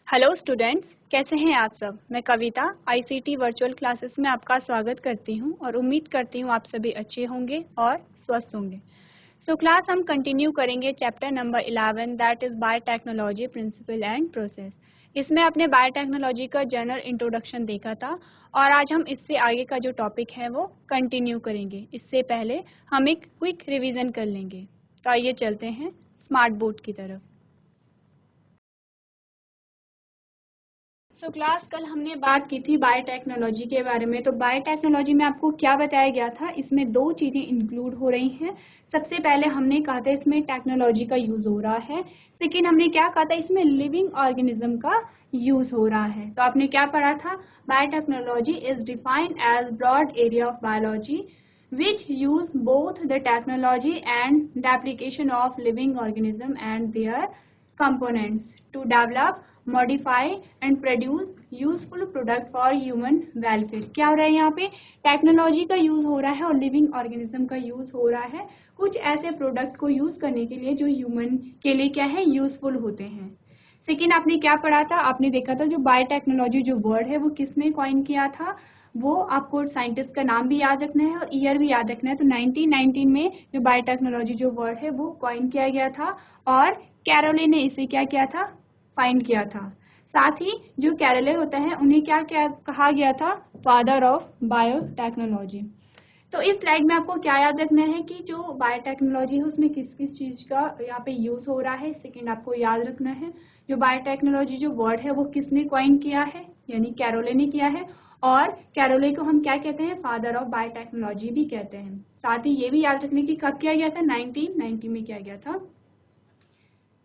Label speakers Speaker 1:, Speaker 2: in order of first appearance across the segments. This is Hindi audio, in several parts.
Speaker 1: हेलो स्टूडेंट्स, कैसे हैं आप सब। मैं कविता आईसीटी वर्चुअल क्लासेस में आपका स्वागत करती हूं और उम्मीद करती हूं आप सभी अच्छे होंगे और स्वस्थ होंगे। सो क्लास हम कंटिन्यू करेंगे chapter number 11 that is biotechnology principle and process. इसमें अपने बायोटेक्नोलॉजी का जनरल इंट्रोडक्शन देखा था और आज हम इससे आगे का जो टॉपिक है वो कंटिन्यू करेंगे। इससे पहले हम एक क्विक रिविजन कर लेंगे। तो आइए चलते हैं स्मार्ट बोर्ड की तरफ। क्लास कल हमने बात की थी बायोटेक्नोलॉजी के बारे में। तो बायोटेक्नोलॉजी में आपको क्या बताया गया था, इसमें दो चीज़ें इंक्लूड हो रही हैं। सबसे पहले हमने कहा था इसमें टेक्नोलॉजी का यूज़ हो रहा है। सेकेंड हमने क्या कहा था, इसमें लिविंग ऑर्गेनिज्म का यूज़ हो रहा है। तो आपने क्या पढ़ा था, biotechnology is defined as broad area of biology which use both the technology and the application of living organism and their components to develop, modify and produce useful product for human welfare। क्या हो रहा है यहाँ पे, टेक्नोलॉजी का यूज हो रहा है और लिविंग ऑर्गेनिज्म का यूज हो रहा है कुछ ऐसे प्रोडक्ट को यूज करने के लिए जो ह्यूमन के लिए क्या है, यूजफुल होते हैं। सेकेंड आपने क्या पढ़ा था, आपने देखा था जो बायोटेक्नोलॉजी जो वर्ड है वो किसने कॉइन किया था। वो आपको साइंटिस्ट का नाम भी याद रखना है और ईयर भी याद रखना है। तो 1919 में जो बायोटेक्नोलॉजी जो वर्ड है वो कॉइन किया गया था और कैरोले ने इसे क्या किया था, फाइंड किया था। साथ ही जो कैरोले होता है उन्हें क्या क्या कहा गया था, फादर ऑफ बायोटेक्नोलॉजी। तो इस स्लाइड में आपको क्या याद रखना है कि जो बायोटेक्नोलॉजी है उसमें किस किस चीज़ का यहाँ पे यूज़ हो रहा है। सेकेंड आपको याद रखना है जो बायोटेक्नोलॉजी जो वर्ड है वो किसने कॉइन किया है, यानी कैरोले ने किया है। और कैरोले को हम क्या कहते हैं, फादर ऑफ बायोटेक्नोलॉजी भी कहते हैं। साथ ही ये भी याद रखने की कब किया गया था, 1990 में किया गया था।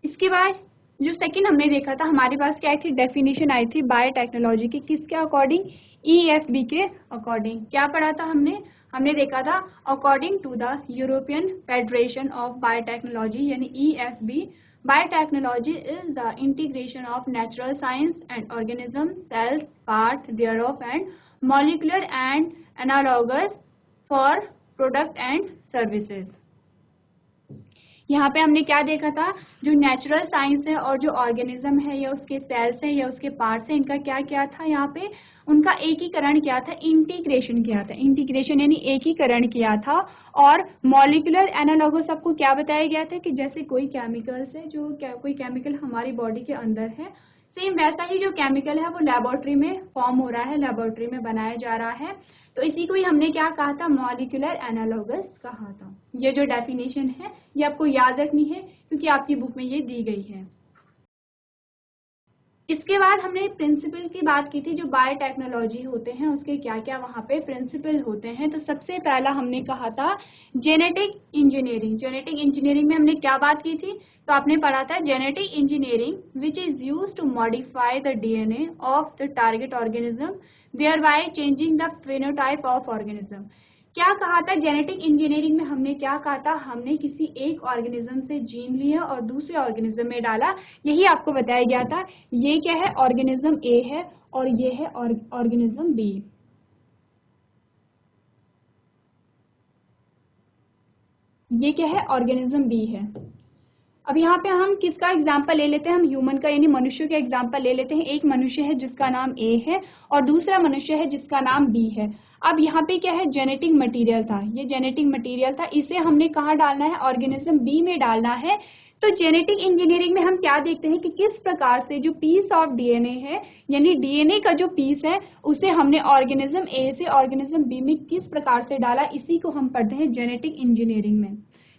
Speaker 1: इसके बाद जो सेकंड हमने देखा था, हमारे पास क्या आई थी, डेफिनेशन आई थी बायोटेक्नोलॉजी की, किसके अकॉर्डिंग, ईएफबी के अकॉर्डिंग। क्या पढ़ा था हमने देखा था according to the European Federation of biotechnology यानी EFB, biotechnology is the integration of natural science and organism cells part thereof and molecular and analogous for product and services. यहाँ पे हमने क्या देखा था, जो नेचुरल साइंस है और जो ऑर्गेनिज्म है या उसके सेल्स है या उसके पार्ट्स है, इनका क्या किया था, यहाँ पे उनका एकीकरण किया था, इंटीग्रेशन किया था। इंटीग्रेशन यानी एकीकरण किया था। और मॉलिक्यूलर एनालॉगस आपको क्या बताया गया था कि जैसे कोई केमिकल्स है, जो कोई केमिकल हमारी बॉडी के अंदर है, सेम वैसा ही जो केमिकल है वो लेबोरेटरी में फॉर्म हो रहा है, लेबोरेटरी में बनाया जा रहा है। तो इसी को ही हमने क्या कहा था, मॉलिक्यूलर एनालॉगस कहा था। ये जो डेफिनेशन है ये आपको याद रखनी है क्योंकि आपकी बुक में ये दी गई है। इसके बाद हमने प्रिंसिपल की बात की थी, जो बायोटेक्नोलॉजी होते हैं उसके क्या क्या वहाँ पे प्रिंसिपल होते हैं। तो सबसे पहला हमने कहा था जेनेटिक इंजीनियरिंग। जेनेटिक इंजीनियरिंग में हमने क्या बात की थी, तो आपने पढ़ा था genetic engineering which is used to modify the DNA of the target organism thereby changing the phenotype of organism। क्या कहा था, जेनेटिक इंजीनियरिंग में हमने क्या कहा था, हमने किसी एक ऑर्गेनिज्म से जीन लिया और दूसरे ऑर्गेनिज्म में डाला। यही आपको बताया गया था। ये क्या है, ऑर्गेनिज्म ए है और ये है ऑर्गेनिज्म बी। ये क्या है, ऑर्गेनिज्म बी है। अब यहाँ पे हम किसका एग्जाम्पल ले लेते हैं, हम ह्यूमन का यानी मनुष्य का एग्जाम्पल ले लेते हैं। एक मनुष्य है जिसका नाम ए है और दूसरा मनुष्य है जिसका नाम बी है। अब यहाँ पे क्या है, जेनेटिक मटेरियल था, ये जेनेटिक मटेरियल था, इसे हमने कहाँ डालना है, ऑर्गेनिज्म बी में डालना है। तो जेनेटिक इंजीनियरिंग में हम क्या देखते हैं कि किस प्रकार से जो पीस ऑफ डीएनए है यानी डीएनए का जो पीस है उसे हमने ऑर्गेनिज्म ए से ऑर्गेनिज्म बी में किस प्रकार से डाला, इसी को हम पढ़ते हैं जेनेटिक इंजीनियरिंग में।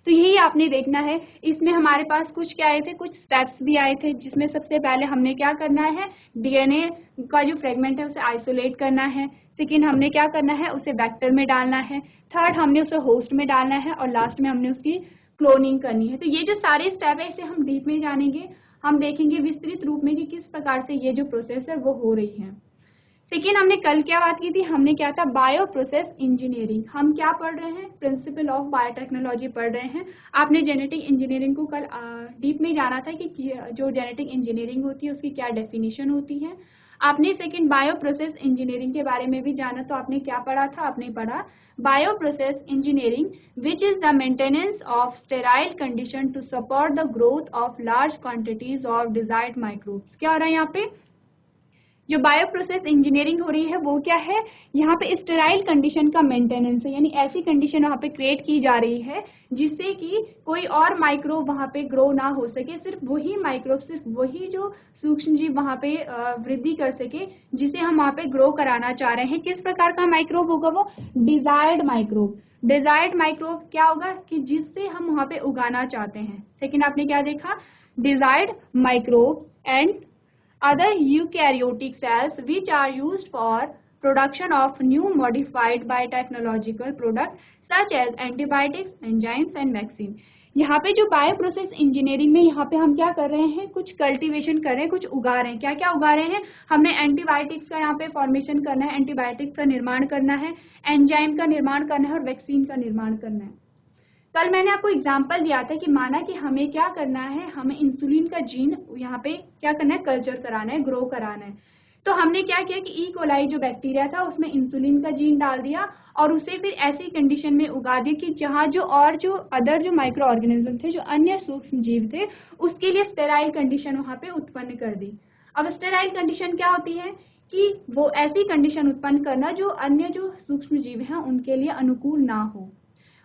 Speaker 1: तो यही आपने देखना है। इसमें हमारे पास कुछ क्या आए थे, कुछ स्टेप्स भी आए थे, जिसमें सबसे पहले हमने क्या करना है, डीएनए का जो फ्रेगमेंट है उसे आइसोलेट करना है। सेकेंड हमने क्या करना है, उसे वेक्टर में डालना है। थर्ड हमने उसे होस्ट में डालना है और लास्ट में हमने उसकी क्लोनिंग करनी है। तो ये जो सारे स्टेप है इसे हम डीप में जानेंगे, हम देखेंगे विस्तृत रूप में कि किस प्रकार से ये जो प्रोसेस है वो हो रही है। सेकेंड हमने कल क्या बात की थी, हमने क्या था, बायो प्रोसेस इंजीनियरिंग। हम क्या पढ़ रहे हैं, प्रिंसिपल ऑफ बायोटेक्नोलॉजी पढ़ रहे हैं। आपने जेनेटिक इंजीनियरिंग को कल डीप में जाना था कि जो जेनेटिक इंजीनियरिंग होती है उसकी क्या डेफिनेशन होती है। आपने सेकेंड बायो प्रोसेस इंजीनियरिंग के बारे में भी जाना, तो आपने क्या पढ़ा था, आपने पढ़ा bio process engineering which is the maintenance of sterile condition to support the growth of large quantities of desired microbes. क्या हो रहा है यहाँ पे, जो बायो प्रोसेस इंजीनियरिंग हो रही है वो क्या है, यहाँ पे स्टेराइल कंडीशन का मेंटेनेंस है, यानी ऐसी कंडीशन वहाँ पे क्रिएट की जा रही है जिससे कि कोई और माइक्रोब वहाँ पे ग्रो ना हो सके, सिर्फ वही माइक्रोब, सिर्फ वही जो सूक्ष्म जीव वहाँ पे वृद्धि कर सके जिसे हम वहाँ पे ग्रो कराना चाह रहे हैं। किस प्रकार का माइक्रोब होगा वो, डिजायर्ड माइक्रोब। डिजायर्ड माइक्रोब क्या होगा कि जिससे हम वहाँ पे उगाना चाहते हैं। सेकेंड आपने क्या देखा, desired microbe and other eukaryotic cells which are used for production of new modified biotechnological products such as antibiotics, enzymes and vaccine। यहाँ पे जो बायो प्रोसेस इंजीनियरिंग में यहाँ पे हम क्या कर रहे हैं, कुछ कल्टीवेशन कर रहे हैं, कुछ उगा रहे हैं। क्या क्या उगा रहे हैं, हमने एंटीबायोटिक्स का यहाँ पे फॉर्मेशन करना है, एंटीबायोटिक्स का निर्माण करना है, एंजाइम का निर्माण करना है और वैक्सीन का निर्माण करना है। कल मैंने आपको एग्जाम्पल दिया था कि माना कि हमें क्या करना है, हमें इंसुलिन का जीन यहाँ पे क्या करना है, कल्चर कराना है, ग्रो कराना है। तो हमने क्या किया कि ई कोलाई जो बैक्टीरिया था उसमें इंसुलिन का जीन डाल दिया और उसे फिर ऐसी कंडीशन में उगा दिया कि जहाँ जो अदर जो माइक्रो ऑर्गेनिज्म थे, जो अन्य सूक्ष्म जीव थे, उसके लिए स्टेराइल कंडीशन वहाँ पे उत्पन्न कर दी। अब स्टेराइल कंडीशन क्या होती है कि वो ऐसी कंडीशन उत्पन्न करना जो अन्य जो सूक्ष्म जीव हैं उनके लिए अनुकूल ना हो।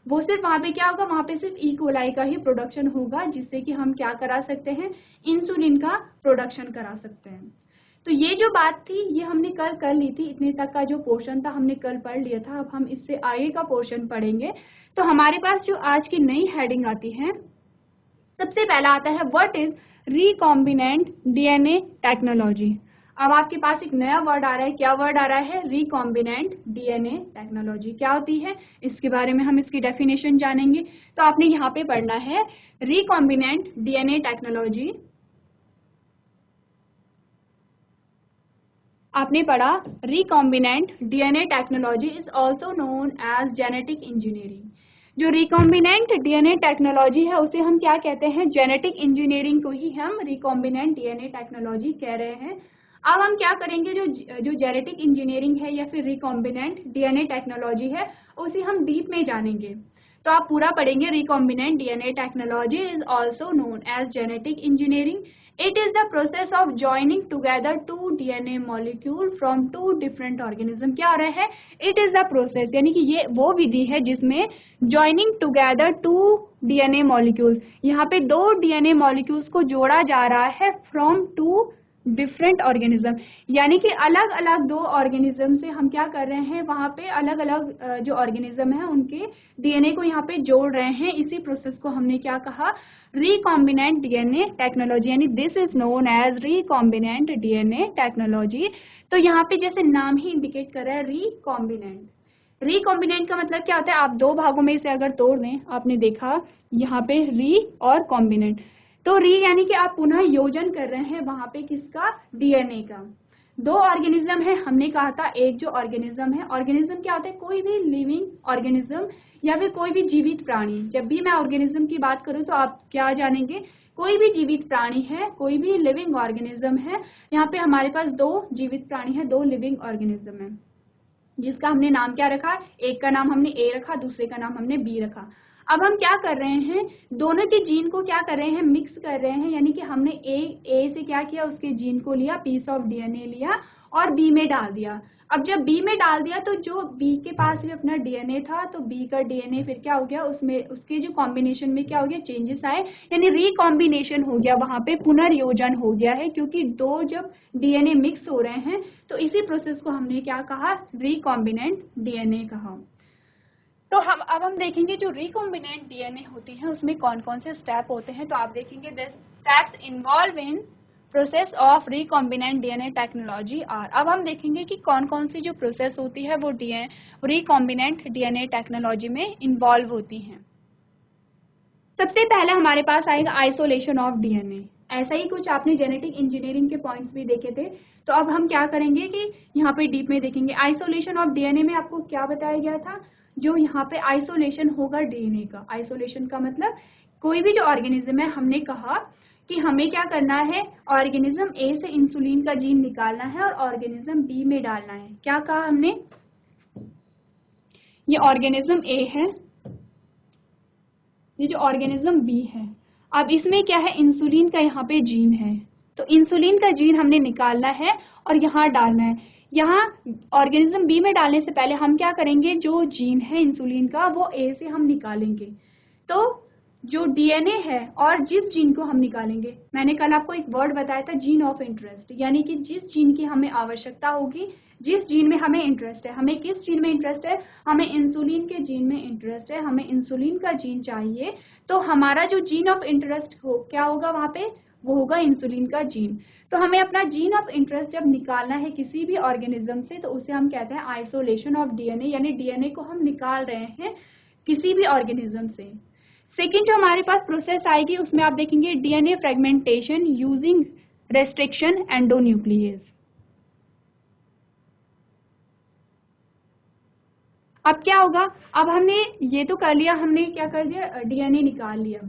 Speaker 1: वो सिर्फ वहाँ पे क्या होगा, वहाँ पे सिर्फ ई कोलाई का ही प्रोडक्शन होगा जिससे कि हम क्या करा सकते हैं, इंसुलिन का प्रोडक्शन करा सकते हैं। तो ये जो बात थी ये हमने कल कर ली थी, इतने तक का जो पोर्शन था हमने कल पढ़ लिया था। अब हम इससे आगे का पोर्शन पढ़ेंगे। तो हमारे पास जो आज की नई हेडिंग आती है, सबसे पहला आता है what is recombinant DNA technology. अब आपके पास एक नया वर्ड आ रहा है, क्या वर्ड आ रहा है, रिकॉम्बिनेंट डीएनए टेक्नोलॉजी। क्या होती है, इसके बारे में हम इसकी डेफिनेशन जानेंगे। तो आपने यहाँ पे पढ़ना है रिकॉम्बिनेंट डीएनए टेक्नोलॉजी। आपने पढ़ा recombinant DNA technology is also known as genetic engineering. जो रिकॉम्बिनेंट डीएनए टेक्नोलॉजी है उसे हम क्या कहते हैं, जेनेटिक इंजीनियरिंग को ही हम रिकॉम्बिनेंट डीएनए टेक्नोलॉजी कह रहे हैं। अब हम क्या करेंगे, जो जेनेटिक इंजीनियरिंग है या फिर रिकॉम्बिनेंट डीएनए टेक्नोलॉजी है उसे हम डीप में जानेंगे। तो आप पूरा पढ़ेंगे, recombinant DNA technology is also known as genetic engineering. It is the process of joining together two DNA molecule from two different organism। क्या हो रहा है, it is the process, यानी कि ये वो विधि है जिसमें joining together two DNA molecules, यहाँ पे दो DNA molecules को जोड़ा जा रहा है from two डिफरेंट ऑर्गेनिज्म, यानी कि अलग अलग दो ऑर्गेनिज्म से हम क्या कर रहे हैं, वहाँ पे अलग अलग जो ऑर्गेनिज्म है उनके डीएनए को यहाँ पे जोड़ रहे हैं। इसी प्रोसेस को हमने क्या कहा, रिकॉम्बिनेंट डीएनए टेक्नोलॉजी, यानी this is known as recombinant DNA technology. तो यहाँ पे जैसे नाम ही इंडिकेट कर रहा है रिकॉम्बिनेंट। रिकॉम्बिनेंट का मतलब क्या होता है, आप दो भागों में इसे अगर तोड़ दें, आपने देखा यहाँ पे री और कॉम्बिनेंट। तो री यानी कि आप पुनः योजन कर रहे हैं वहां पे किसका, डीएनए का। दो ऑर्गेनिज्म है, हमने कहा था एक जो ऑर्गेनिज्म है, ऑर्गेनिज्म क्या होता है, कोई भी लिविंग ऑर्गेनिज्म या फिर कोई भी जीवित प्राणी। जब भी मैं ऑर्गेनिज्म की बात करूं तो आप क्या जानेंगे, कोई भी जीवित प्राणी है, कोई भी लिविंग ऑर्गेनिज्म है। यहाँ पे हमारे पास दो जीवित प्राणी है, दो लिविंग ऑर्गेनिज्म है, जिसका हमने नाम क्या रखा, एक का नाम हमने ए रखा, दूसरे का नाम हमने बी रखा। अब हम क्या कर रहे हैं, दोनों के जीन को क्या कर रहे हैं, मिक्स कर रहे हैं, यानी कि हमने ए से क्या किया, उसके जीन को लिया, पीस ऑफ डीएनए लिया और बी में डाल दिया। अब जब बी में डाल दिया तो जो बी के पास भी अपना डीएनए था, तो बी का डीएनए फिर क्या हो गया, उसमें उसके जो कॉम्बिनेशन में क्या हो गया, चेंजेस आए, यानी रिकॉम्बिनेशन हो गया, वहां पे पुनर्योजन हो गया है, क्योंकि दो जब डीएनए मिक्स हो रहे हैं तो इसी प्रोसेस को हमने क्या कहा, रिकॉम्बिनेंट डीएनए कहा। तो अब हम देखेंगे जो रिकॉम्बिनेंट डीएनए होती है उसमें कौन कौन से स्टेप होते हैं। तो आप देखेंगे the steps involve in process of recombinant DNA technology are. अब हम देखेंगे कि कौन कौन सी जो प्रोसेस होती है वो रिकॉम्बिनेंट डीएनए टेक्नोलॉजी में इन्वॉल्व होती हैं। सबसे पहले हमारे पास आएगा आइसोलेशन ऑफ डीएनए। ऐसा ही कुछ आपने जेनेटिक इंजीनियरिंग के पॉइंट्स भी देखे थे। तो अब हम क्या करेंगे कि यहाँ पे डीप में देखेंगे आइसोलेशन ऑफ डीएनए में आपको क्या बताया गया था, जो यहाँ पे आइसोलेशन होगा डीएनए का। आइसोलेशन का मतलब कोई भी जो ऑर्गेनिज्म है, हमने कहा कि हमें क्या करना है, ऑर्गेनिज्म ए से इंसुलिन का जीन निकालना है और ऑर्गेनिज्म बी में डालना है। क्या कहा हमने, ये ऑर्गेनिज्म ए है, ये जो ऑर्गेनिज्म बी है। अब इसमें क्या है, इंसुलिन का यहाँ पे जीन है, तो इंसुलिन का जीन हमने निकालना है और यहाँ डालना है। यहाँ ऑर्गेनिज्म बी में डालने से पहले हम क्या करेंगे, जो जीन है इंसुलिन का वो ए से हम निकालेंगे। तो जो डीएनए है और जिस जीन को हम निकालेंगे, मैंने कल आपको एक वर्ड बताया था जीन ऑफ इंटरेस्ट, यानी कि जिस जीन की हमें आवश्यकता होगी, जिस जीन में हमें इंटरेस्ट है। हमें किस जीन में इंटरेस्ट है? हमें इंसुलिन के जीन में इंटरेस्ट है, हमें इंसुलिन का जीन चाहिए। तो हमारा जो जीन ऑफ इंटरेस्ट हो क्या होगा वहाँ पे, वो होगा इंसुलिन का जीन। तो हमें अपना जीन ऑफ इंटरेस्ट जब निकालना है किसी भी ऑर्गेनिज्म से, तो उसे हम कहते हैं आइसोलेशन ऑफ डीएनए, यानी डीएनए को हम निकाल रहे हैं किसी भी ऑर्गेनिज्म से। सेकेंड जो हमारे पास प्रोसेस आएगी उसमें आप देखेंगे DNA fragmentation using restriction endonuclease. अब क्या होगा, अब हमने ये तो कर लिया, हमने क्या कर दिया, डीएनए निकाल लिया।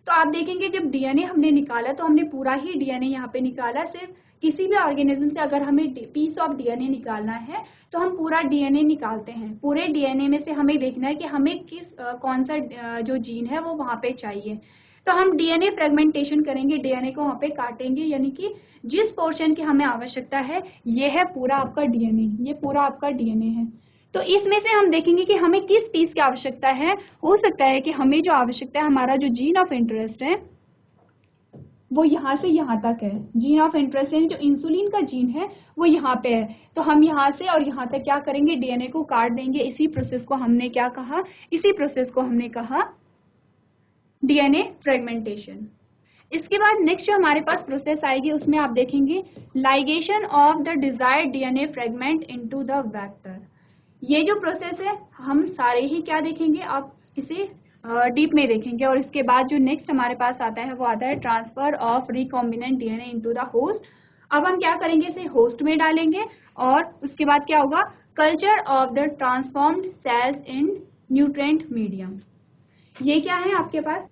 Speaker 1: तो आप देखेंगे जब डीएनए हमने निकाला तो हमने पूरा ही डीएनए यहाँ पे निकाला। सिर्फ किसी भी ऑर्गेनिज्म से अगर हमें पीस ऑफ डीएनए निकालना है तो हम पूरा डीएनए निकालते हैं। पूरे डीएनए में से हमें देखना है कि हमें कौन सा जो जीन है वो वहाँ पे चाहिए। तो हम डीएनए फ्रेगमेंटेशन करेंगे, डीएनए को वहाँ पे काटेंगे, यानी कि जिस पोर्शन की हमें आवश्यकता है ये है पूरा आपका डीएनए, ये पूरा आपका डीएनए है। तो इसमें से हम देखेंगे कि हमें किस पीस की आवश्यकता है। हो सकता है कि हमें जो आवश्यकता है, हमारा जो जीन ऑफ इंटरेस्ट है वो यहाँ से यहाँ तक है। जीन ऑफ इंटरेस्ट यानी जो इंसुलिन का जीन है वो यहाँ पे है। तो हम यहाँ से और यहाँ तक क्या करेंगे, डीएनए को काट देंगे। इसी प्रोसेस को हमने क्या कहा, इसी प्रोसेस को हमने कहा डीएनए फ्रेगमेंटेशन। इसके बाद नेक्स्ट जो हमारे पास प्रोसेस आएगी उसमें आप देखेंगे ligation of the desired DNA fragment into the vector. ये जो प्रोसेस है हम सारे ही क्या देखेंगे, आप इसे डीप में देखेंगे। और इसके बाद जो नेक्स्ट हमारे पास आता है वो आता है transfer of recombinant DNA into the host. अब हम क्या करेंगे, इसे होस्ट में डालेंगे और उसके बाद क्या होगा, culture of the transformed cells in nutrient medium. ये क्या है आपके पास,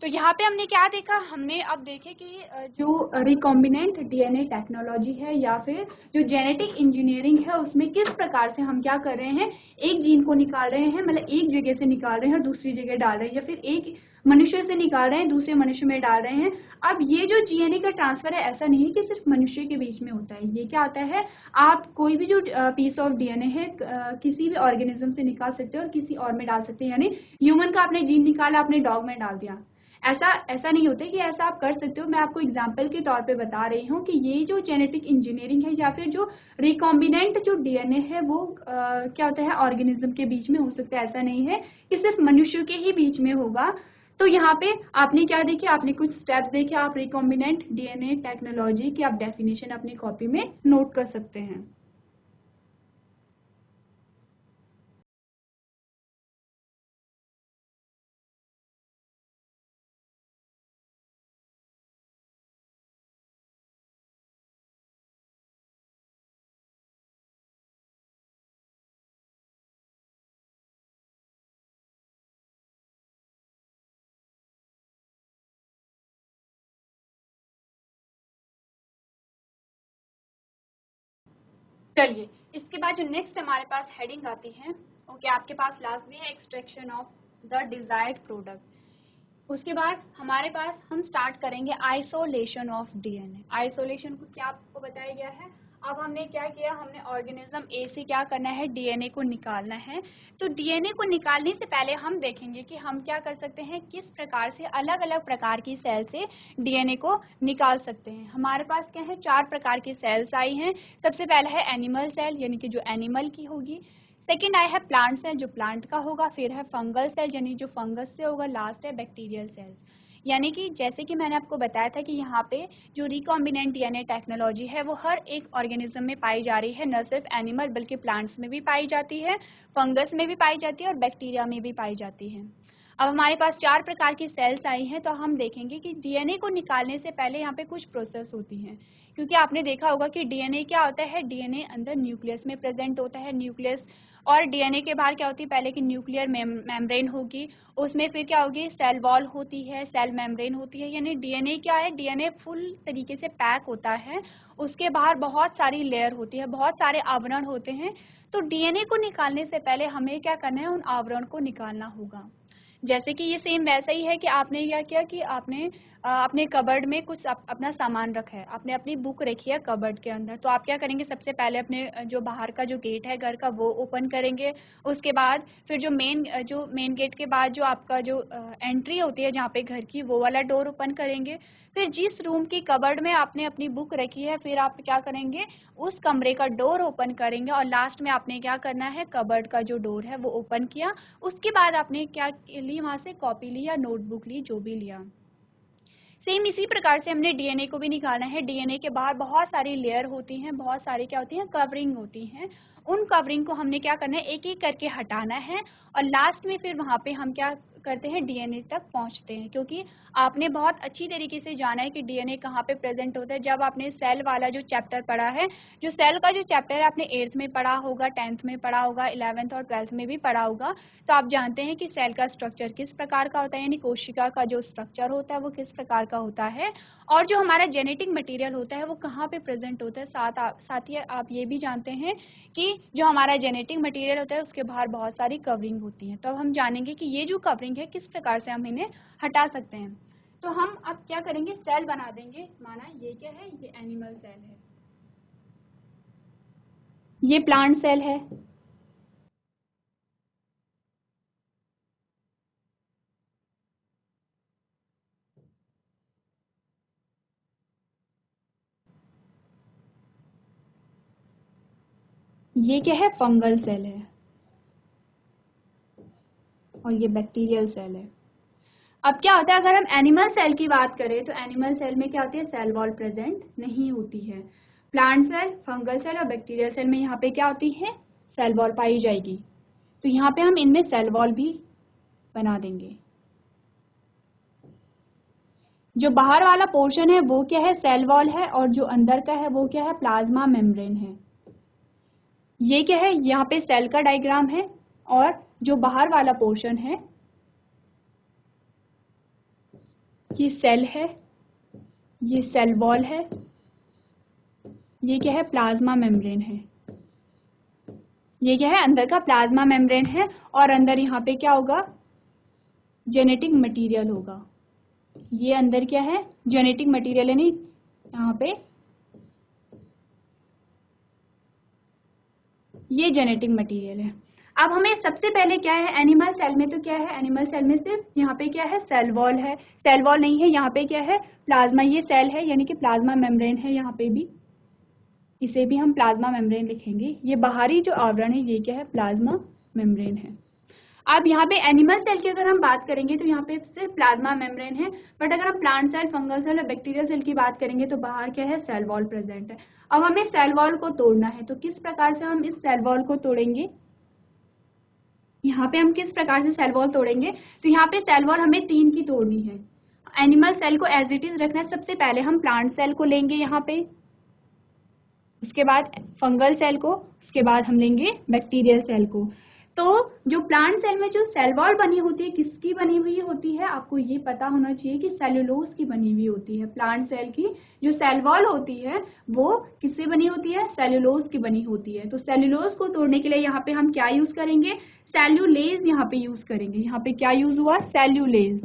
Speaker 1: तो यहाँ पे हमने क्या देखा, हमने अब देखे कि जो रिकॉम्बिनेंट डीएनए टेक्नोलॉजी है या फिर जो जेनेटिक इंजीनियरिंग है उसमें किस प्रकार से हम क्या कर रहे हैं, एक जीन को निकाल रहे हैं, मतलब एक जगह से निकाल रहे हैं और दूसरी जगह डाल रहे हैं, या फिर एक मनुष्य से निकाल रहे हैं दूसरे मनुष्य में डाल रहे हैं। अब ये जो डीएनए का ट्रांसफर है ऐसा नहीं है कि सिर्फ मनुष्य के बीच में होता है। ये क्या होता है, आप कोई भी जो पीस ऑफ डीएनए है किसी भी ऑर्गेनिज्म से निकाल सकते हो और किसी और में डाल सकते हैं। यानी ह्यूमन का आपने जीन निकाला, आपने डॉग में डाल दिया, ऐसा नहीं होता कि ऐसा आप कर सकते हो। मैं आपको एग्जांपल के तौर पे बता रही हूँ कि ये जो जेनेटिक इंजीनियरिंग है या फिर जो रिकॉम्बिनेंट जो डीएनए है वो क्या होता है, ऑर्गेनिज्म के बीच में हो सकता है। ऐसा नहीं है कि सिर्फ मनुष्य के ही बीच में होगा। तो यहाँ पे आपने क्या देखे, आपने कुछ स्टेप्स देखे। आप रिकॉम्बिनेंट डीएनए टेक्नोलॉजी की आप डेफिनेशन अपनी कॉपी में नोट कर सकते हैं। चलिए, इसके बाद जो नेक्स्ट हमारे पास हेडिंग आती है, ओके, आपके पास लास्ट में है extraction of the desired product. उसके बाद हमारे पास हम स्टार्ट करेंगे आइसोलेशन ऑफ डीएनए। आइसोलेशन को क्या आपको बताया गया है। अब हमने क्या किया, हमने ऑर्गेनिज्म ए से क्या करना है, डीएनए को निकालना है। तो डीएनए को निकालने से पहले हम देखेंगे कि हम क्या कर सकते हैं, किस प्रकार से अलग अलग प्रकार की सेल से डीएनए को निकाल सकते हैं। हमारे पास क्या है, 4 प्रकार की सेल्स आई हैं। सबसे पहला है एनिमल सेल, यानी कि जो एनिमल की होगी। सेकेंड आया है प्लांट सेल, जो प्लांट का होगा। फिर है फंगल सेल, यानी जो फंगस से होगा। लास्ट है बैक्टीरियल सेल्स। यानी कि जैसे कि मैंने आपको बताया था कि यहाँ पे जो रिकॉम्बिनेंट डीएनए टेक्नोलॉजी है वो हर एक ऑर्गेनिज्म में पाई जा रही है, न सिर्फ एनिमल बल्कि प्लांट्स में भी पाई जाती है, फंगस में भी पाई जाती है और बैक्टीरिया में भी पाई जाती है। अब हमारे पास 4 प्रकार की सेल्स आई हैं, तो हम देखेंगे कि डीएनए को निकालने से पहले यहाँ पे कुछ प्रोसेस होती हैं। क्योंकि आपने देखा होगा कि डीएनए क्या होता है, डीएनए अंदर न्यूक्लियस में प्रेजेंट होता है। न्यूक्लियस और डीएनए के बाहर क्या होती है, पहले की न्यूक्लियर मेम्ब्रेन होगी, उसमें फिर क्या होगी, सेल वॉल होती है, सेल मेम्ब्रेन होती है। यानी डीएनए क्या है, डीएनए फुल तरीके से पैक होता है। उसके बाहर बहुत सारी लेयर होती है, बहुत सारे आवरण होते हैं। तो डीएनए को निकालने से पहले हमें क्या करना है, उन आवरण को निकालना होगा। जैसे कि ये सेम वैसा ही है कि आपने क्या किया कि आपने अपने कबर्ड में कुछ अपना सामान रखा है, आपने अपनी बुक रखी है कबर्ड के अंदर, तो आप क्या करेंगे, सबसे पहले अपने जो बाहर का जो गेट है घर का वो ओपन करेंगे। उसके बाद फिर जो मेन गेट के बाद जो आपका जो एंट्री होती है जहाँ पे घर की, वो वाला डोर ओपन करेंगे। फिर जिस रूम की कबर्ड में आपने अपनी बुक रखी है, फिर आप क्या करेंगे, उस कमरे का डोर ओपन करेंगे और लास्ट में आपने क्या करना है, कबर्ड का जो डोर है वो ओपन किया। उसके बाद आपने क्या ली, वहाँ से कॉपी ली या नोटबुक ली, जो भी लिया। सेम इसी प्रकार से हमने डीएनए को भी निकालना है। डीएनए के बाहर बहुत सारी लेयर होती हैं, बहुत सारी क्या होती हैं, कवरिंग होती हैं। उन कवरिंग को हमने क्या करना है, एक एक करके हटाना है और लास्ट में फिर वहाँ पे हम क्या करते हैं, डीएनए तक पहुँचते हैं। क्योंकि आपने बहुत अच्छी तरीके से जाना है कि डीएनए कहाँ पे प्रेजेंट होता है। जब आपने सेल वाला जो चैप्टर पढ़ा है, जो सेल का जो चैप्टर है आपने 8th में पढ़ा होगा, 10th में पढ़ा होगा, 11th और 12th में भी पढ़ा होगा, तो आप जानते हैं कि सेल का स्ट्रक्चर किस प्रकार का होता है, यानी कोशिका का जो स्ट्रक्चर होता है वो किस प्रकार का होता है, और जो हमारा जेनेटिक मटेरियल होता है वो कहाँ पे प्रेजेंट होता है। साथ ही आप ये भी जानते हैं कि जो हमारा जेनेटिक मटेरियल होता है उसके बाहर बहुत सारी कवरिंग होती है। तो अब हम जानेंगे कि ये जो कवरिंग है किस प्रकार से हम इन्हें हटा सकते हैं। तो हम अब क्या करेंगे, सेल बना देंगे। माना ये क्या है, ये एनिमल सेल है, ये प्लांट सेल है, ये क्या है, फंगल सेल है, और ये बैक्टीरियल सेल है। अब क्या होता है, अगर हम एनिमल सेल की बात करें तो एनिमल सेल में क्या होती है, सेल वॉल प्रेजेंट नहीं होती है। प्लांट सेल, फंगल सेल और बैक्टीरियल सेल में यहाँ पे क्या होती है, सेल वॉल पाई जाएगी। तो यहाँ पे हम इनमें सेल वॉल भी बना देंगे। जो बाहर वाला पोर्शन है वो क्या है, सेल वॉल है, और जो अंदर का है वो क्या है, प्लाज्मा मेम्ब्रेन है। ये क्या है, यहाँ पे सेल का डायग्राम है, और जो बाहर वाला पोर्शन है ये सेल है, ये सेल वॉल है, ये क्या है, प्लाज्मा मेम्ब्रेन है। ये क्या है, अंदर का प्लाज्मा मेम्ब्रेन है, और अंदर यहाँ पे क्या होगा, जेनेटिक मटेरियल होगा। ये अंदर क्या है, जेनेटिक मटेरियल है, नहीं यहाँ पे ये जेनेटिक मटेरियल है। अब हमें सबसे पहले क्या है, एनिमल सेल में तो क्या है, एनिमल सेल में सिर्फ यहाँ पे क्या है, सेल वॉल है, सेल वॉल नहीं है, यहाँ पे क्या है, प्लाज्मा, ये सेल है यानी कि प्लाज्मा मेम्ब्रेन है, यहाँ पे भी इसे भी हम प्लाज्मा मेम्ब्रेन लिखेंगे। ये बाहरी जो आवरण है ये क्या है, प्लाज्मा मेम्ब्रेन है। अब यहाँ पे एनिमल सेल की अगर हम बात करेंगे तो यहाँ पे सिर्फ प्लाज्मा मेम्ब्रेन है, बट अगर हम प्लांट सेल, फंगल सेल और बैक्टीरियल सेल की बात करेंगे तो बाहर क्या है, सेल वॉल प्रेजेंट है। अब हमें सेल वॉल को तोड़ना है, तो किस प्रकार से हम इस सेल वॉल को तोड़ेंगे, यहाँ पे हम किस प्रकार से सेल वॉल तोड़ेंगे, तो यहाँ पे सेल वॉल हमें 3 की तोड़नी है। एनिमल सेल को एज इट इज रखना है। सबसे पहले हम प्लांट सेल को लेंगे यहाँ पे, उसके बाद फंगल सेल को, उसके बाद हम लेंगे बैक्टीरियल सेल को। तो जो प्लांट सेल में जो सेल वॉल बनी होती है किसकी बनी हुई होती है, आपको ये पता होना चाहिए कि सेल्यूलोज की बनी हुई होती है। प्लांट सेल की जो सेल वॉल होती है वो किससे बनी होती है, सेल्यूलोज की बनी होती है। तो सेल्यूलोज को तोड़ने के लिए यहाँ पे हम क्या यूज करेंगे, सेल्यूलेज यहाँ पे यूज करेंगे। यहाँ पे क्या यूज हुआ, सेल्यूलेज।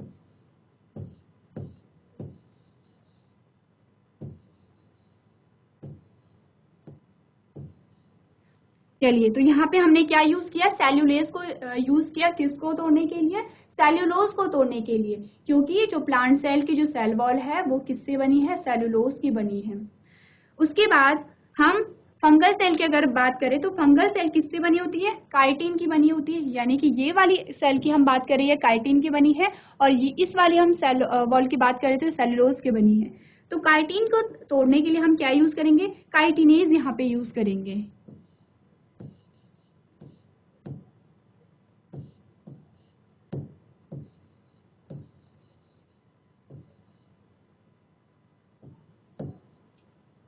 Speaker 1: चलिए, तो यहाँ पे हमने क्या यूज किया, सेल्यूलेज को यूज किया, किसको तोड़ने के लिए, सेल्यूलोज को तोड़ने के लिए। क्योंकि जो प्लांट सेल की जो सेल वॉल है वो किससे बनी है, सेल्यूलोज की बनी है। उसके बाद हम फंगल सेल की अगर बात करें तो फंगल सेल किससे बनी होती है, काइटिन की बनी होती है। यानी कि ये वाली सेल की हम बात कर रहे हैं, काइटिन की बनी है, और ये इस वाली हम सेल वॉल की बात करें तो सेल्यूलोज की बनी है। तो काइटिन को तोड़ने के लिए हम क्या यूज करेंगे, काइटिनेज यहाँ पे यूज करेंगे।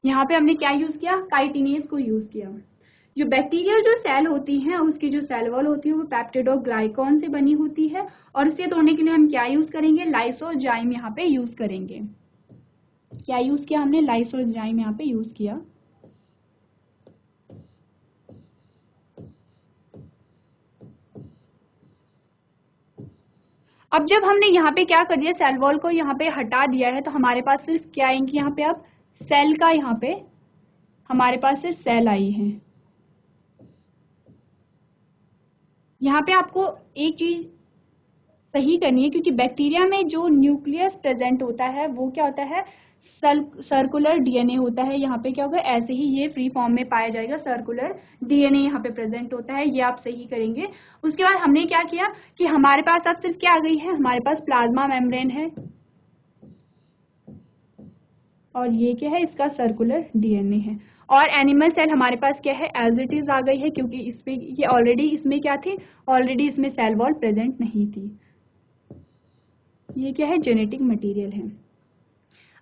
Speaker 1: यहाँ पे हमने क्या यूज किया, काइटिनेज को यूज किया। जो बैक्टीरियल जो सेल होती हैं उसकी जो सेल वॉल होती है वो पेप्टिडोग्लाइकॉन से बनी होती है, और इसे तोड़ने के लिए हम क्या यूज करेंगे, लाइसोजाइम यहाँ पे यूज करेंगे। क्या यूज किया हमने, लाइसोजाइम यहाँ पे यूज किया। अब जब हमने यहाँ पे क्या कर दिया, सेल वॉल को यहाँ पे हटा दिया है, तो हमारे पास सिर्फ क्या आएंगी यहाँ पे, अब सेल का यहाँ पे हमारे पास सिर्फ सेल आई है। यहाँ पे आपको एक चीज सही करनी है, क्योंकि बैक्टीरिया में जो न्यूक्लियस प्रेजेंट होता है वो क्या होता है, सर्कुलर डीएनए होता है। यहाँ पे क्या होगा, ऐसे ही ये फ्री फॉर्म में पाया जाएगा, सर्कुलर डीएनए यहाँ पे प्रेजेंट होता है, ये आप सही करेंगे। उसके बाद हमने क्या किया कि हमारे पास अब सिर्फ क्या आ गई है, हमारे पास प्लाज्मा मेम्ब्रेन है और ये क्या है, इसका सर्कुलर डीएनए है। और एनिमल सेल हमारे पास क्या है, एज इट इज आ गई है, क्योंकि इसमें ये ऑलरेडी इसमें क्या थी, ऑलरेडी इसमें सेल वॉल प्रेजेंट नहीं थी। ये क्या है, जेनेटिक मटेरियल है।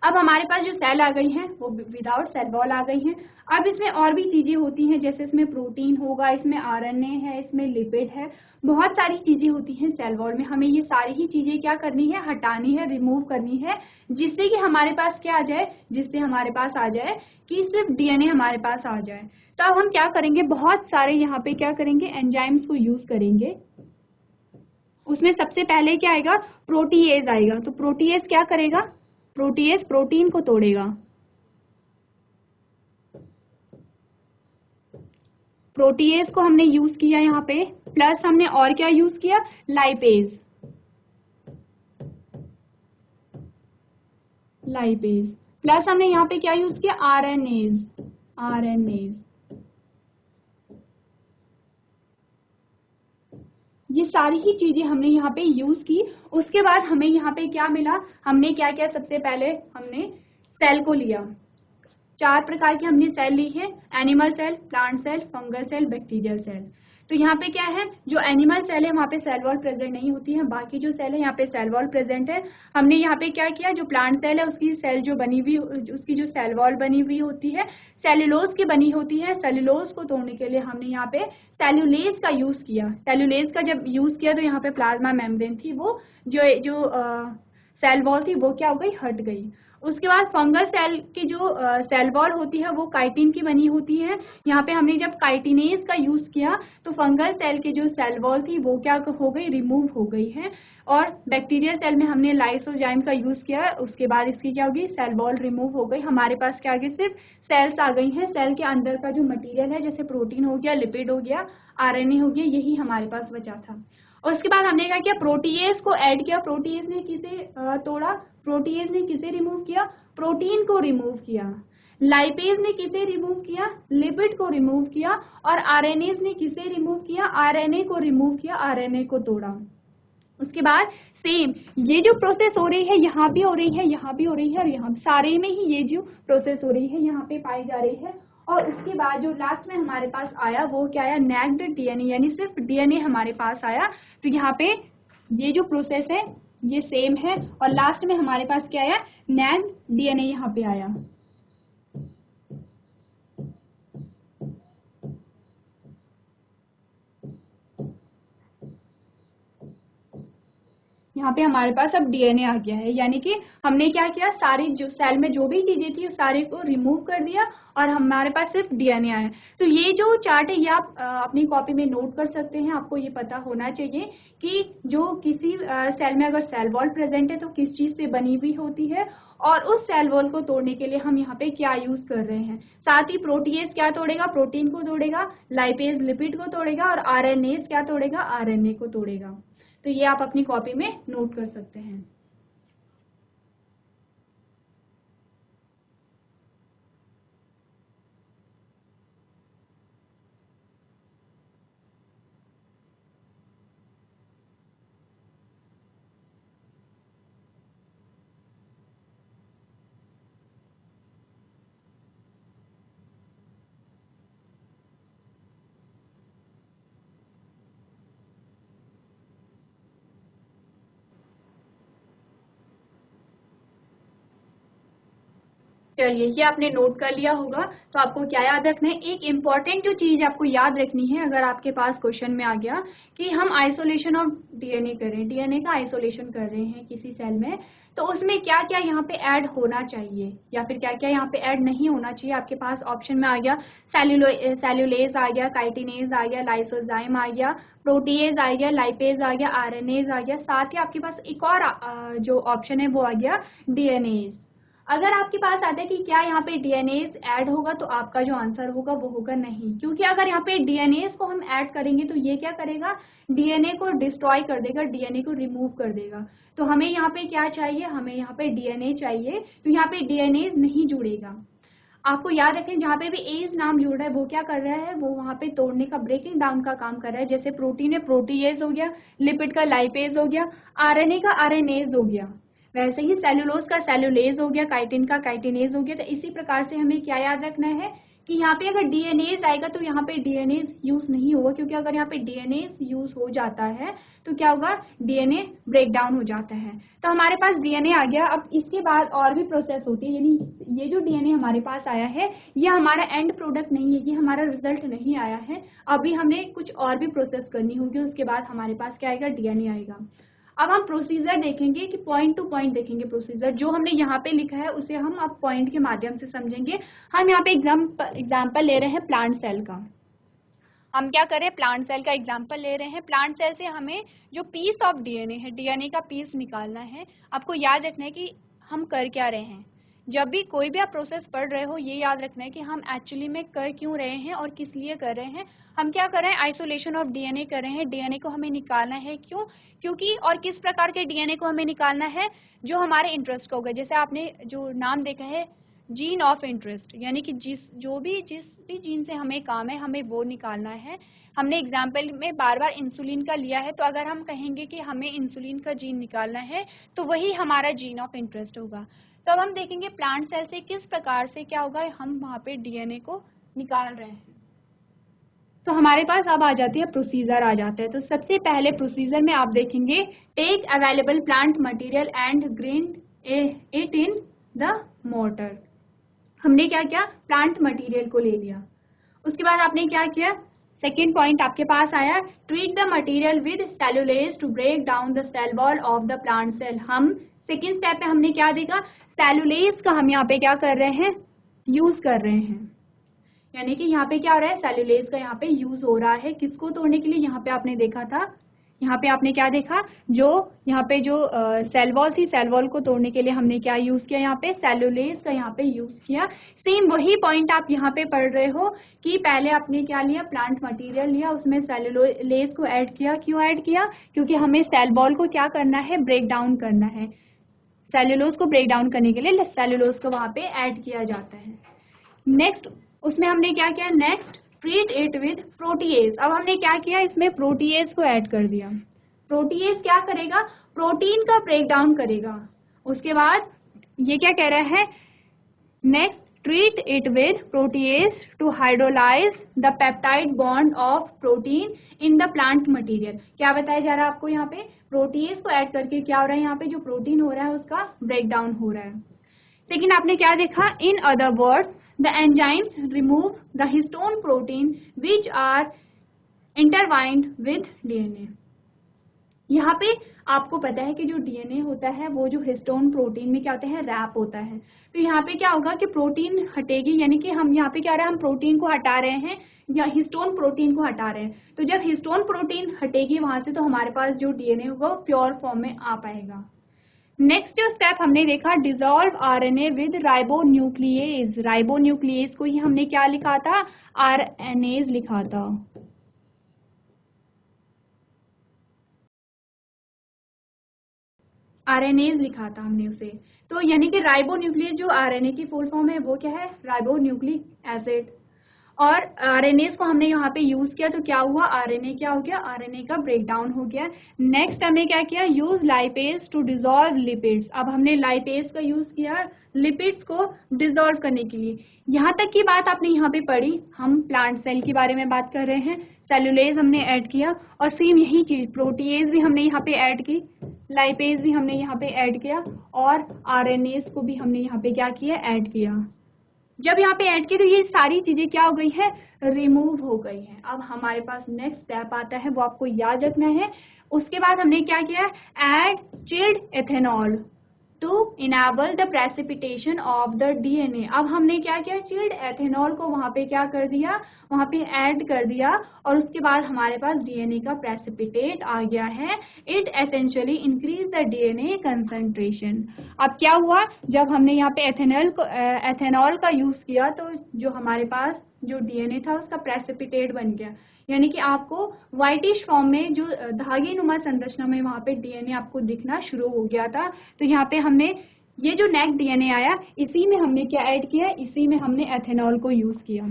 Speaker 1: अब हमारे पास जो सेल आ गई हैं वो विदाउट सेल वॉल आ गई हैं। अब इसमें और भी चीजें होती हैं, जैसे इसमें प्रोटीन होगा, इसमें आरएनए है, इसमें लिपिड है, बहुत सारी चीजें होती हैं सेल वॉल में। हमें ये सारी ही चीजें क्या करनी है, हटानी है, रिमूव करनी है, जिससे कि हमारे पास क्या आ जाए, जिससे हमारे पास आ जाए कि सिर्फ डीएनए हमारे पास आ जाए। तो अब हम क्या करेंगे, बहुत सारे यहाँ पे क्या करेंगे, एंजाइम्स को यूज करेंगे। उसमें सबसे पहले क्या आएगा, प्रोटीएज आएगा। तो प्रोटीएज क्या करेगा, प्रोटीएज प्रोटीन को तोड़ेगा। प्रोटीएज को हमने यूज किया यहाँ पे, प्लस हमने और क्या यूज किया, लाइपेज। लाइपेज प्लस हमने यहाँ पे क्या यूज किया, आरएनएज। आरएनएज ये सारी ही चीजें हमने यहाँ पे यूज की। उसके बाद हमें यहाँ पे क्या मिला, हमने क्या किया, सबसे पहले हमने सेल को लिया। 4 प्रकार के हमने सेल ली है, animal cell, plant cell, fungal cell, bacterial cell. तो यहाँ पे क्या है, जो एनिमल सेल है वहाँ पे सेल वॉल प्रेजेंट नहीं होती है, बाकी जो सेल है यहाँ पे सेल वॉल प्रेजेंट है। हमने यहाँ पे क्या किया, जो प्लांट सेल है उसकी सेल जो बनी हुई, उसकी जो सेल वॉल बनी हुई होती है सेल्यूलोज की बनी होती है। सेल्यूलोज को तोड़ने के लिए हमने यहाँ पे सेल्यूलेज का यूज किया। सेल्यूलेज का जब यूज किया तो यहाँ पे प्लाज्मा मेम्ब्रेन थी, वो जो सेल वॉल थी वो क्या हो गई, हट गई। उसके बाद फंगल सेल की जो सेल वॉल होती है वो काइटिन की बनी होती है। यहाँ पे हमने जब काइटिनेज का यूज किया तो फंगल सेल की जो सेल वॉल थी वो क्या हो गई, रिमूव हो गई है। और बैक्टीरियल सेल में हमने लाइसोजाइम का यूज किया, उसके बाद इसकी क्या होगी, सेल वॉल रिमूव हो गई। हमारे पास क्या आ गई, सिर्फ सेल्स आ गई हैं। सेल के अंदर का जो मटीरियल है, जैसे प्रोटीन हो गया, लिपिड हो गया, आरएनए हो गया, यही हमारे पास बचा था। और उसके बाद हमने क्या किया, प्रोटीएज को ऐड किया। प्रोटीएज ने किसे तोड़ा, प्रोटीएज ने किसे रिमूव किया, प्रोटीन को रिमूव किया। लाइपेज ने किसे रिमूव किया, लिपिड को रिमूव किया। और आरएनएज ने किसे रिमूव किया, आरएनए को रिमूव किया, आरएनए को तोड़ा। उसके बाद सेम ये जो प्रोसेस हो रही है, यहाँ भी हो रही है, यहाँ भी हो रही है, और यहाँ सारे में ही ये जो प्रोसेस हो रही है यहाँ पे पाई जा रही है। और उसके बाद जो लास्ट में हमारे पास आया वो क्या आया, नेक्ड डीएनए, यानी सिर्फ डीएनए हमारे पास आया। तो यहाँ पे ये जो प्रोसेस है ये सेम है, और लास्ट में हमारे पास क्या आया, नेक्ड डीएनए यहाँ पे आया। यहाँ पे हमारे पास अब डीएनए आ गया है, यानी कि हमने क्या किया, सारी जो सेल में जो भी चीजें थी उस सारे को रिमूव कर दिया और हमारे पास सिर्फ डीएनए आया। तो ये जो चार्ट है ये आप अपनी कॉपी में नोट कर सकते हैं। आपको ये पता होना चाहिए कि जो किसी सेल में अगर सेल वॉल प्रेजेंट है तो किस चीज से बनी हुई होती है, और उस सेल वॉल को तोड़ने के लिए हम यहाँ पे क्या यूज कर रहे हैं। साथ ही प्रोटीएज क्या तोड़ेगा, प्रोटीन को तोड़ेगा, लाइपेज लिपिड को तोड़ेगा, और आरएनएज क्या तोड़ेगा, आरएनए को तोड़ेगा। तो ये आप अपनी कॉपी में नोट कर सकते हैं। चलिए, ये आपने नोट कर लिया होगा। तो आपको क्या याद रखना है, एक इम्पॉर्टेंट जो चीज आपको याद रखनी है अगर आपके पास क्वेश्चन में आ गया कि हम आइसोलेशन ऑफ डीएनए करें, डीएनए का आइसोलेशन कर रहे हैं किसी सेल में, तो उसमें क्या क्या यहाँ पे ऐड होना चाहिए या फिर क्या क्या यहाँ पे ऐड नहीं होना चाहिए। आपके पास ऑप्शन में आ गया सेल्यूलेज आ गया, काइटिनेज आ गया, लाइसोजाइम आ गया, प्रोटीएज आ गया, लाइपेज आ गया, आरएनएज आ गया, साथ ही आपके पास एक और जो ऑप्शन है वो आ गया डीएनएज। अगर आपके पास आता है कि क्या यहाँ पे डीएनएज ऐड होगा तो आपका जो आंसर होगा वो होगा नहीं, क्योंकि अगर यहाँ पे डीएनएज को हम ऐड करेंगे तो ये क्या करेगा, डीएनए को डिस्ट्रॉय कर देगा, डीएनए को रिमूव कर देगा। तो हमें यहाँ पे क्या चाहिए, हमें यहाँ पे डीएनए चाहिए, तो यहाँ पे डीएनएज नहीं जुड़ेगा। आपको याद रखें जहाँ पे भी एज नाम जुड़ रहा है वो क्या कर रहा है, वो वहाँ पे तोड़ने का, ब्रेकिंग डाउन का काम कर रहा है। जैसे प्रोटीन है प्रोटीएज हो गया, लिपिड का लाइपेज हो गया, आरएनए का आरएनएज हो गया, वैसे ही सेलुलोज का सेलुलेज हो गया, काइटिन का काइटिनेज हो गया। तो इसी प्रकार से हमें क्या याद रखना है कि यहाँ पे अगर डीएनएज आएगा तो यहाँ पे डीएनएज यूज नहीं होगा, क्योंकि अगर यहाँ पे डीएनएज यूज हो जाता है तो क्या होगा, डीएनए ब्रेक डाउन हो जाता है। तो हमारे पास डीएनए आ गया। अब इसके बाद और भी प्रोसेस होती है, यानी ये जो डीएनए हमारे पास आया है ये हमारा एंड प्रोडक्ट नहीं है, ये हमारा रिजल्ट नहीं आया है। अभी हमें कुछ और भी प्रोसेस करनी होगी, उसके बाद हमारे पास क्या आएगा, डीएनए आएगा। अब हम प्रोसीजर देखेंगे कि पॉइंट टू पॉइंट देखेंगे प्रोसीजर। जो हमने यहाँ पे लिखा है उसे हम अब पॉइंट के माध्यम से समझेंगे। हम यहाँ पे एग्जाम्पल ले रहे हैं प्लांट सेल का। हम क्या करें, प्लांट सेल का एग्जाम्पल ले रहे हैं। प्लांट सेल से हमें जो पीस ऑफ डीएनए है, डीएनए का पीस निकालना है। आपको याद रखना है कि हम कर क्या रहे हैं। जब भी कोई भी आप प्रोसेस पढ़ रहे हो ये याद रखना है कि हम एक्चुअली में कर क्यों रहे हैं और किस लिए कर रहे हैं। हम क्या कर रहे हैं, आइसोलेशन ऑफ डीएनए कर रहे हैं। डीएनए को हमें निकालना है, क्यों, क्योंकि और किस प्रकार के डीएनए को हमें निकालना है, जो हमारे इंटरेस्ट का होगा। जैसे आपने जो नाम देखा है जीन ऑफ इंटरेस्ट, यानी कि जिस भी जीन से हमें काम है हमें वो निकालना है। हमने एग्जाम्पल में बार बार इंसुलिन का लिया है, तो अगर हम कहेंगे कि हमें इंसुलिन का जीन निकालना है तो वही हमारा जीन ऑफ इंटरेस्ट होगा। तो अब हम देखेंगे प्लांट सेल से किस प्रकार से क्या होगा, हम वहाँ पे डीएनए को निकाल रहे हैं। तो हमारे पास अब आ जाती है प्रोसीजर आ जाता है। तो सबसे पहले प्रोसीजर में आप देखेंगे take available plant material and grind it in the mortar. हमने क्या किया, प्लांट मटेरियल को ले लिया। उसके बाद आपने क्या किया, सेकेंड पॉइंट आपके पास आया, treat the material with cellulase to break down the cell wall of the plant cell. हम सेकेंड स्टेप पे हमने क्या देखा, सेलुलेज का हम यहाँ पे क्या कर रहे हैं, यूज कर रहे हैं। यानी कि यहाँ पे क्या हो रहा है, सेलुलेज का यहाँ पे यूज हो रहा है। किसको तोड़ने के लिए, यहाँ पे आपने देखा था, यहाँ पे आपने क्या देखा, जो यहाँ पे जो सेल वॉल थी, सेल वॉल को तोड़ने के लिए हमने क्या यूज किया, यहाँ पे सेलुलेज का यहाँ पे यूज किया। सेम वही पॉइंट आप यहाँ पे पढ़ रहे हो कि पहले आपने क्या लिया, प्लांट मटेरियल लिया, उसमें सेलुलेज को ऐड किया। क्यों ऐड किया, क्योंकि हमें सेल वॉल को क्या करना है, ब्रेक डाउन करना है। सेलुलोज को ब्रेक डाउन करने के लिए सेलुलोज को वहाँ पे ऐड किया जाता है। नेक्स्ट उसमें हमने क्या किया, next treat it with protease. अब हमने क्या किया, इसमें प्रोटीएज को ऐड कर दिया। प्रोटीएज क्या करेगा, प्रोटीन का ब्रेक डाउन करेगा। उसके बाद ये क्या कह रहा है, next treat it with protease to hydrolyse the peptide bond of protein in the plant material. क्या बताया जा रहा है आपको, यहाँ पे प्रोटीएज को ऐड करके क्या हो रहा है, यहाँ पे जो प्रोटीन हो रहा है उसका ब्रेक डाउन हो रहा है। लेकिन आपने क्या देखा, in other words the enzymes remove the histone protein which are intertwined with DNA। यहाँ पे आपको पता है कि जो डीएनए होता है वो जो हिस्टोन प्रोटीन में क्या होता है, रैप होता है। तो यहाँ पे क्या होगा कि प्रोटीन हटेगी, यानी कि हम यहाँ पे क्या रहे हैं, हम प्रोटीन को हटा रहे हैं या हिस्टोन प्रोटीन को हटा रहे हैं। तो जब हिस्टोन प्रोटीन हटेगी वहां से, तो हमारे पास जो डीएनए होगा वो प्योर फॉर्म में आ पाएगा। नेक्स्ट जो स्टेप हमने देखा, डिसॉल्व आरएनए विद राइबोन्यूक्लिएज। राइबोन्यूक्लिएज को ही हमने क्या लिखा था, आरएनएज लिखा था। आरएनएज लिखा था हमने उसे। तो यानी कि राइबोन्यूक्लिएज जो आरएनए की फुल फॉर्म है वो क्या है, राइबोन्यूक्लिक एसिड। और आरएनएज को हमने यहाँ पे यूज किया, तो क्या हुआ, आरएनए क्या हो गया, आरएनए का ब्रेक डाउन हो गया। नेक्स्ट हमने क्या किया, use lipase to dissolve lipids. अब हमने लाइपेज का यूज किया लिपिड्स को डिसॉल्व करने के लिए। यहाँ तक की बात आपने यहाँ पे पढ़ी, हम प्लांट सेल के बारे में बात कर रहे हैं। सेलुलेज हमने ऐड किया और सेम यही चीज प्रोटीएज भी हमने यहाँ पे ऐड की, लाइपेज भी हमने यहाँ पे ऐड किया और आरएनएज को भी हमने यहाँ पे क्या किया, ऐड किया। जब यहाँ पे ऐड की तो ये सारी चीजें क्या हो गई है, रिमूव हो गई हैं। अब हमारे पास नेक्स्ट स्टेप आता है, वो आपको याद रखना है। उसके बाद हमने क्या किया, add chilled ethanol to enable the precipitation of the DNA. अब हमने क्या किया, चिल्ड एथेनॉल को वहां पे क्या कर दिया, वहां पे ऐड कर दिया और उसके बाद हमारे पास डीएनए का प्रेसिपिटेट आ गया है। It essentially increase the DNA concentration. अब क्या हुआ, जब हमने यहाँ पे एथेनॉल का यूज किया तो जो हमारे पास जो डीएनए था उसका प्रेसिपिटेट बन गया, यानी कि आपको व्हाइटिश फॉर्म में जो धागे नुमा संरचना में वहां पे डीएनए आपको दिखना शुरू हो गया था। तो यहाँ पे हमने ये जो नेक डीएनए आया, इसी में हमने क्या ऐड किया, इसी में हमने एथेनॉल को यूज किया।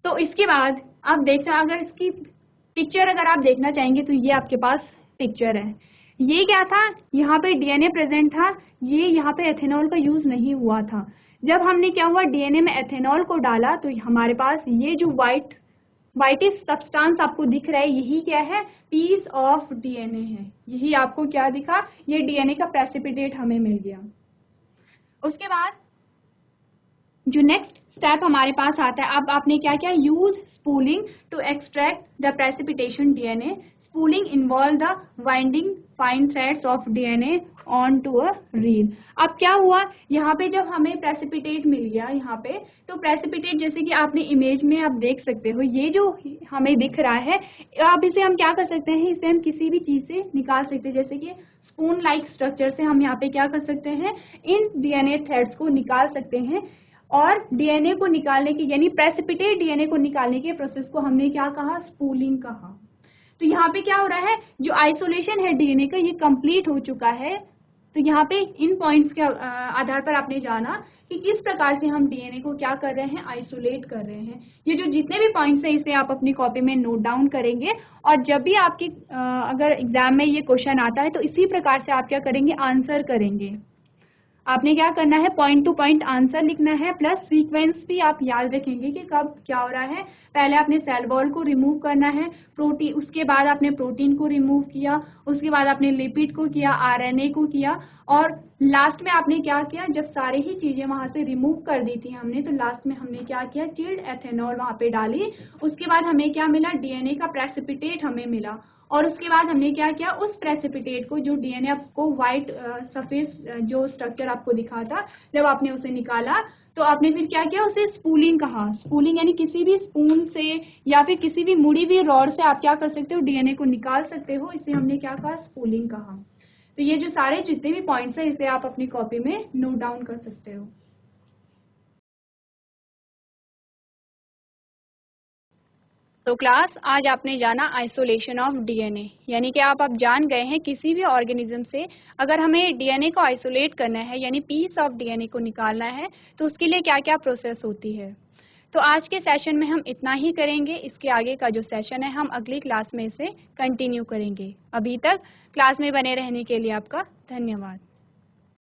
Speaker 1: तो इसके बाद आप देखना, अगर इसकी पिक्चर अगर आप देखना चाहेंगे तो ये आपके पास पिक्चर है। ये क्या था, यहाँ पे डीएनए प्रेजेंट था, ये यहाँ पे एथेनॉल का यूज नहीं हुआ था। जब हमने क्या हुआ, डीएनए में एथेनॉल को डाला तो हमारे पास ये जो व्हाइटिश सब्सटेंस आपको दिख रहा है, यही क्या है, पीस ऑफ डीएनए है। यही आपको क्या दिखा, ये डीएनए का प्रेसिपिटेट हमें मिल गया। उसके बाद जो नेक्स्ट स्टेप हमारे पास आता है, अब आपने क्या किया, use spooling to extract the precipitation DNA. Spooling involve the winding fine threads of DNA on to a reel. अब क्या हुआ, यहाँ पे जब हमें प्रेसिपिटेट मिल गया यहाँ पे, तो प्रेसिपिटेट जैसे कि आपने इमेज में आप देख सकते हो, ये जो हमें दिख रहा है, अब इसे हम क्या कर सकते हैं, इसे हम किसी भी चीज से निकाल सकते हैं। जैसे कि स्पून लाइक स्ट्रक्चर से हम यहाँ पे क्या कर सकते हैं, इन डीएनए थ्रेड्स को निकाल सकते हैं। और डीएनए को निकालने की, यानी प्रेसिपिटेट डीएनए को निकालने के प्रोसेस को हमने क्या कहा, स्पूलिंग कहा। तो यहाँ पे क्या हो रहा है, जो आइसोलेशन है डीएनए का, ये कंप्लीट हो चुका है। तो यहाँ पे इन पॉइंट्स के आधार पर आपने जाना कि किस प्रकार से हम डीएनए को क्या कर रहे हैं, आइसोलेट कर रहे हैं। ये जो जितने भी पॉइंट्स हैं, इसे आप अपनी कॉपी में नोट डाउन करेंगे और जब भी आपकी अगर एग्जाम में ये क्वेश्चन आता है तो इसी प्रकार से आप क्या करेंगे, आंसर करेंगे। आपने क्या करना है, पॉइंट टू पॉइंट आंसर लिखना है, प्लस सीक्वेंस भी आप याद रखेंगे कि कब क्या हो रहा है। पहले आपने सेल वॉल को रिमूव करना है, प्रोटीन, उसके बाद आपने प्रोटीन को रिमूव किया, उसके बाद आपने लिपिड को किया, आरएनए को किया, और लास्ट में आपने क्या किया, जब सारे ही चीजें वहां से रिमूव कर दी थी हमने, तो लास्ट में हमने क्या किया, चिल्ड एथेनॉल वहां पे डाली। उसके बाद हमें क्या मिला, डीएनए का प्रेसिपिटेट हमें मिला। और उसके बाद हमने क्या किया, उस प्रेसिपिटेट को, जो डीएनए आपको व्हाइट सफेद जो स्ट्रक्चर आपको दिखा था, जब आपने उसे निकाला तो आपने फिर क्या किया, उसे स्पूलिंग कहा। स्पूलिंग यानी किसी भी स्पून से या फिर किसी भी मुड़ी हुई रॉड से आप क्या कर सकते हो, डीएनए को निकाल सकते हो। इसे हमने क्या कहा, स्पूलिंग कहा। तो ये जो सारे जितने भी पॉइंट्स हैं, इसे आप अपनी कॉपी में नोट डाउन कर सकते हो। तो क्लास, आज आपने जाना आइसोलेशन ऑफ डीएनए, यानी कि आप अब जान गए हैं किसी भी ऑर्गेनिज्म से अगर हमें डीएनए को आइसोलेट करना है, यानी पीस ऑफ डीएनए को निकालना है, तो उसके लिए क्या क्या प्रोसेस होती है। तो आज के सेशन में हम इतना ही करेंगे। इसके आगे का जो सेशन है हम अगली क्लास में इसे कंटिन्यू करेंगे। अभी तक क्लास में बने रहने के लिए आपका धन्यवाद।